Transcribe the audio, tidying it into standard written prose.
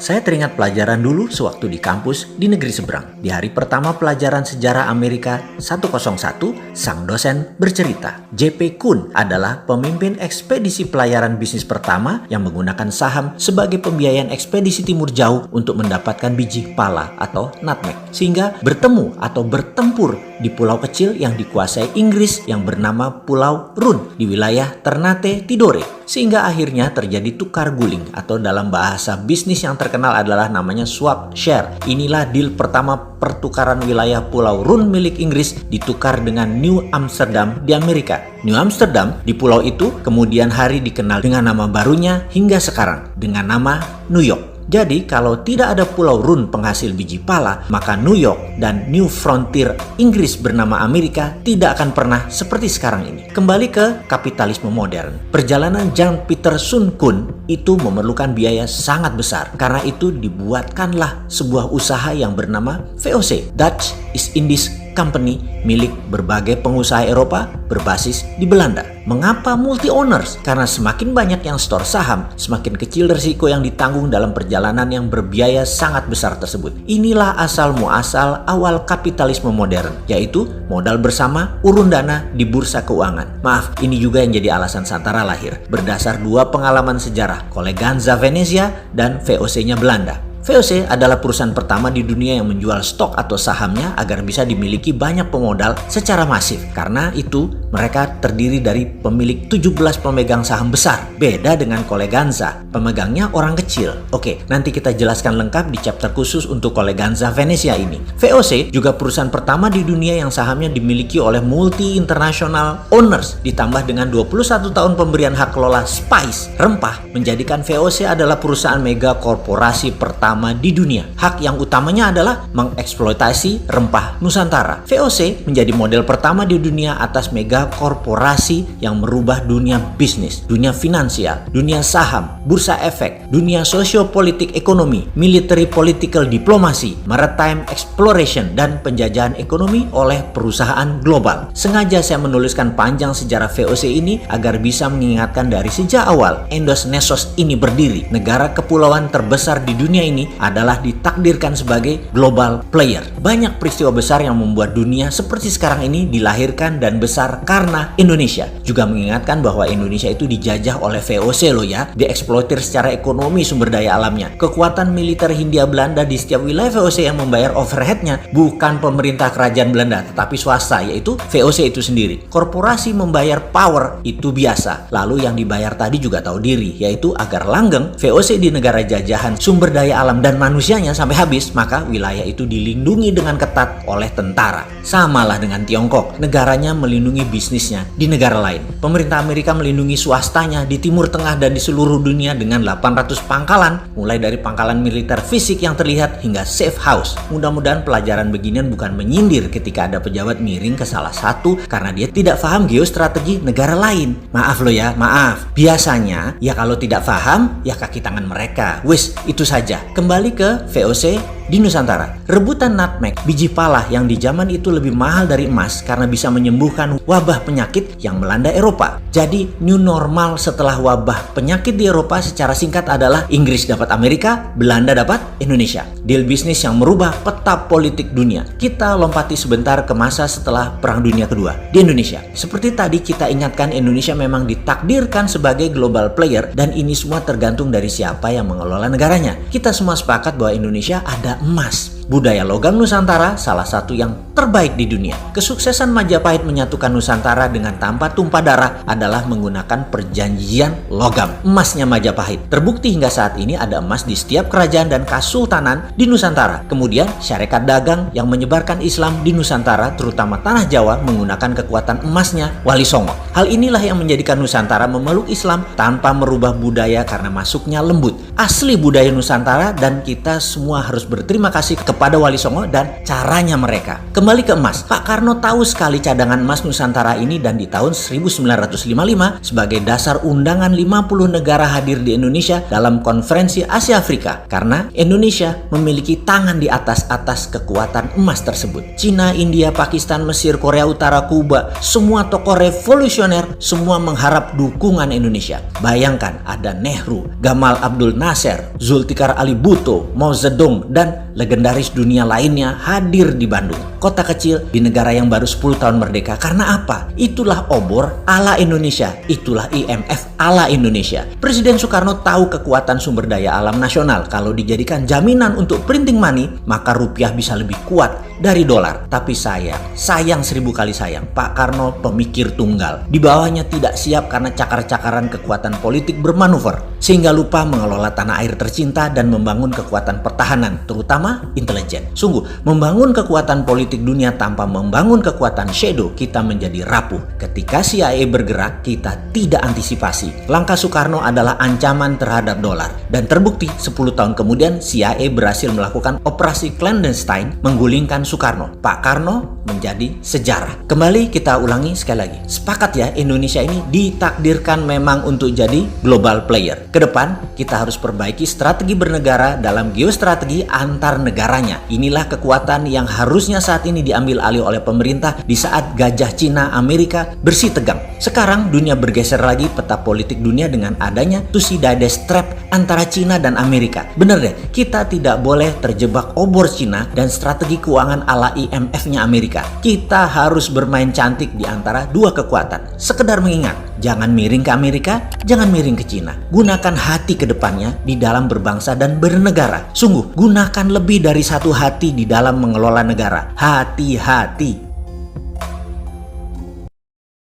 Saya teringat pelajaran dulu sewaktu di kampus di negeri seberang. Di hari pertama pelajaran sejarah Amerika 101, sang dosen bercerita, J.P. Kuhn adalah pemimpin ekspedisi pelayaran bisnis pertama yang menggunakan saham sebagai pembiayaan ekspedisi timur jauh untuk mendapatkan biji pala atau nutmeg. Sehingga bertemu atau bertempur di pulau kecil yang dikuasai Inggris yang bernama Pulau Run di wilayah Ternate Tidore. Sehingga akhirnya terjadi tukar guling atau dalam bahasa bisnis yang terkenal adalah namanya swap share. Inilah deal pertama pertukaran wilayah Pulau Run milik Inggris ditukar dengan New Amsterdam di Amerika. New Amsterdam di pulau itu kemudian hari dikenal dengan nama barunya hingga sekarang dengan nama New York. Jadi kalau tidak ada Pulau Run penghasil biji pala, maka New York dan New Frontier Inggris bernama Amerika tidak akan pernah seperti sekarang ini. Kembali ke kapitalisme modern. Perjalanan Jan Pieter Soen Koen itu memerlukan biaya sangat besar. Karena itu dibuatkanlah sebuah usaha yang bernama VOC, Dutch East Indies Company, milik berbagai pengusaha Eropa berbasis di Belanda. Mengapa multi-owners? Karena semakin banyak yang store saham, semakin kecil risiko yang ditanggung dalam perjalanan yang berbiaya sangat besar tersebut. Inilah asal muasal awal kapitalisme modern, yaitu modal bersama urun dana di bursa keuangan. Maaf, ini juga yang jadi alasan Santara lahir, berdasar dua pengalaman sejarah, Colleganza Venezia dan VOC-nya Belanda. VOC adalah perusahaan pertama di dunia yang menjual stok atau sahamnya agar bisa dimiliki banyak pemodal secara masif. Karena itu, mereka terdiri dari pemilik 17 pemegang saham besar. Beda dengan Colleganza, pemegangnya orang kecil. Oke, nanti kita jelaskan lengkap di chapter khusus untuk Colleganza Venezia ini. VOC juga perusahaan pertama di dunia yang sahamnya dimiliki oleh multi-international owners. Ditambah dengan 21 tahun pemberian hak kelola spice, rempah, menjadikan VOC adalah perusahaan mega korporasi pertama di dunia. Hak yang utamanya adalah mengeksploitasi rempah Nusantara. VOC menjadi model pertama di dunia atas mega korporasi yang merubah dunia bisnis, dunia finansial, dunia saham, bursa efek, dunia sosiopolitik ekonomi, military political diplomasi, maritime exploration, dan penjajahan ekonomi oleh perusahaan global. Sengaja saya menuliskan panjang sejarah VOC ini agar bisa mengingatkan dari sejak awal Endos Nesos ini berdiri. Negara kepulauan terbesar di dunia ini adalah ditakdirkan sebagai global player. Banyak peristiwa besar yang membuat dunia seperti sekarang ini dilahirkan dan besar karena Indonesia. Juga mengingatkan bahwa Indonesia itu dijajah oleh VOC loh ya, dieksploitir secara ekonomi sumber daya alamnya. Kekuatan militer Hindia Belanda di setiap wilayah VOC yang membayar overheadnya bukan pemerintah kerajaan Belanda, tetapi swasta, yaitu VOC itu sendiri. Korporasi membayar power itu biasa. Lalu yang dibayar tadi juga tahu diri, yaitu agar langgeng VOC di negara jajahan sumber daya alam dan manusianya sampai habis, maka wilayah itu dilindungi dengan ketat oleh tentara. Samalah dengan Tiongkok, negaranya melindungi bisnisnya di negara lain. Pemerintah Amerika melindungi swastanya di Timur Tengah dan di seluruh dunia dengan 800 pangkalan, mulai dari pangkalan militer fisik yang terlihat hingga safe house. Mudah-mudahan pelajaran beginian bukan menyindir ketika ada pejabat miring ke salah satu karena dia tidak paham geostrategi negara lain. Maaf loh ya, maaf. Biasanya, ya kalau tidak paham, ya kaki tangan mereka. Wis, itu saja. Kembali ke VOC di Nusantara. Rebutan nutmeg, biji pala yang di zaman itu lebih mahal dari emas karena bisa menyembuhkan wabah penyakit yang melanda Eropa. Jadi new normal setelah wabah penyakit di Eropa secara singkat adalah Inggris dapat Amerika, Belanda dapat Indonesia. Deal bisnis yang merubah peta politik dunia. Kita lompati sebentar ke masa setelah Perang Dunia Kedua di Indonesia. Seperti tadi kita ingatkan, Indonesia memang ditakdirkan sebagai global player dan ini semua tergantung dari siapa yang mengelola negaranya. Kita semua sepakat bahwa Indonesia ada emas. Budaya logam Nusantara salah satu yang terbaik di dunia. Kesuksesan Majapahit menyatukan Nusantara dengan tanpa tumpah darah adalah menggunakan perjanjian logam. Emasnya Majapahit. Terbukti hingga saat ini ada emas di setiap kerajaan dan kasultanan di Nusantara. Kemudian syarikat dagang yang menyebarkan Islam di Nusantara, terutama tanah Jawa, menggunakan kekuatan emasnya Wali Songo. Hal inilah yang menjadikan Nusantara memeluk Islam tanpa merubah budaya karena masuknya lembut. Asli budaya Nusantara dan kita semua harus berterima kasih kepada Wali Songo dan caranya mereka. Kembali Kembali ke emas, Pak Karno tahu sekali cadangan emas Nusantara ini dan di tahun 1955 sebagai dasar undangan 50 negara hadir di Indonesia dalam konferensi Asia Afrika karena Indonesia memiliki tangan di atas kekuatan emas tersebut. Cina, India, Pakistan, Mesir, Korea Utara, Kuba, semua tokoh revolusioner semua mengharap dukungan Indonesia. Bayangkan ada Nehru, Gamal Abdul Nasser, Zulfikar Ali Bhutto, Mao Zedong, dan legendaris dunia lainnya hadir di Bandung, kota kecil di negara yang baru 10 tahun merdeka. Karena apa? Itulah obor ala Indonesia, itulah IMF ala Indonesia. Presiden Soekarno tahu kekuatan sumber daya alam nasional. Kalau dijadikan jaminan untuk printing money, maka rupiah bisa lebih kuat dari dolar. Tapi sayang 1000 kali sayang, Pak Karno pemikir tunggal. Di bawahnya tidak siap karena cakar-cakaran kekuatan politik bermanuver, sehingga lupa mengelola tanah air tercinta dan membangun kekuatan pertahanan, terutama intelijen. Sungguh, membangun kekuatan politik dunia tanpa membangun kekuatan shadow, kita menjadi rapuh. Ketika CIA bergerak, kita tidak antisipasi. Langkah Soekarno adalah ancaman terhadap dolar. Dan terbukti 10 tahun kemudian CIA berhasil melakukan operasi clandestine menggulingkan Soekarno. Pak Karno menjadi sejarah. Kembali kita ulangi sekali lagi. Sepakat ya, Indonesia ini ditakdirkan memang untuk jadi global player. Kedepan kita harus perbaiki strategi bernegara dalam geostrategi antar negaranya. Inilah kekuatan yang harusnya saat ini diambil alih oleh pemerintah di saat gajah Cina Amerika bersih tegang. Sekarang dunia bergeser lagi peta politik dunia dengan adanya Thucydides trap antara Cina dan Amerika. Bener deh, kita tidak boleh terjebak obor Cina dan strategi keuangan ala IMF-nya Amerika. Kita harus bermain cantik di antara dua kekuatan. Sekedar mengingat, jangan miring ke Amerika, jangan miring ke Cina. Gunakan hati ke depannya di dalam berbangsa dan bernegara. Sungguh, gunakan lebih dari satu hati di dalam mengelola negara. Hati-hati.